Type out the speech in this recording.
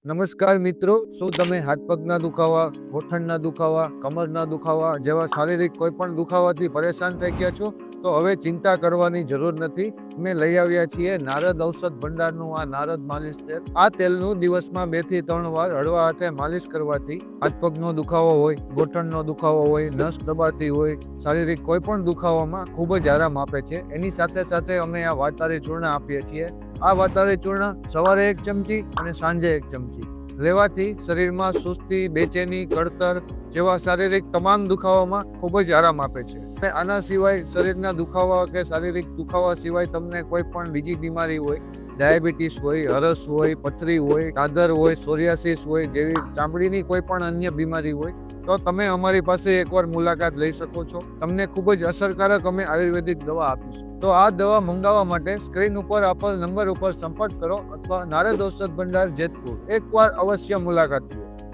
નમસ્કાર મિત્રો, શું તમે હાથ પગના દુખાવા, ગોઠણના દુખાવા, કમરના દુખાવા જેવા શારીરિક કોઈ પણ દુખાવાથી પરેશાન થઈ ગયા છો? તો હવે ચિંતા કરવાની જરૂર નથી. અમે લઈ આવ્યા છીએ નારદ ઔષધ ભંડારનું આ નારદ માલિશ તેલ. આ તેલનું દિવસમાં 2 થી 3 વાર હળવા હાથે માલિશ કરવાથી હાથ પગનો દુખાવો હોય, ગોઠણનો દુખાવો હોય, નસ દબાતી હોય, શારીરિક કોઈ પણ દુખાવામાં ખૂબ જ આરામ આપે છે. એની સાથે સાથે અમે આ વાતારી ચૂર્ણ આપીએ છીએ. આ વાતારી ચૂર્ણ સવારે 1 ચમચી અને સાંજે 1 ચમચી લેવાથી શરીરમાં સુસ્તી, બેચેની, કળતર જેવા શારીરિક તમામ દુખાવામાં ખૂબ જ આરામ આપે છે. અને આના સિવાય શરીરના દુખાવા કે શારીરિક દુખાવા સિવાય તમને કોઈ પણ બીજી બીમારી હોય, ડાયાબિટીસ હોય, હરસ હોય, પથરી હોય, દાદર હોય, સોરિયાસિસ હોય જેવી ચામડીની કોઈ પણ અન્ય બીમારી હોય તો તમે અમારી પાસે એકવાર મુલાકાત લઈ શકો છો. તમને ખૂબ જ અસરકારક અમે આયુર્વેદિક દવા આપીશું. તો આ દવા મંગાવવા માટે સ્ક્રીન ઉપર આપેલ નંબર ઉપર સંપર્ક કરો અથવા નારદ ઔષધ ભંડાર જેતપુર એકવાર અવશ્ય મુલાકાત લો.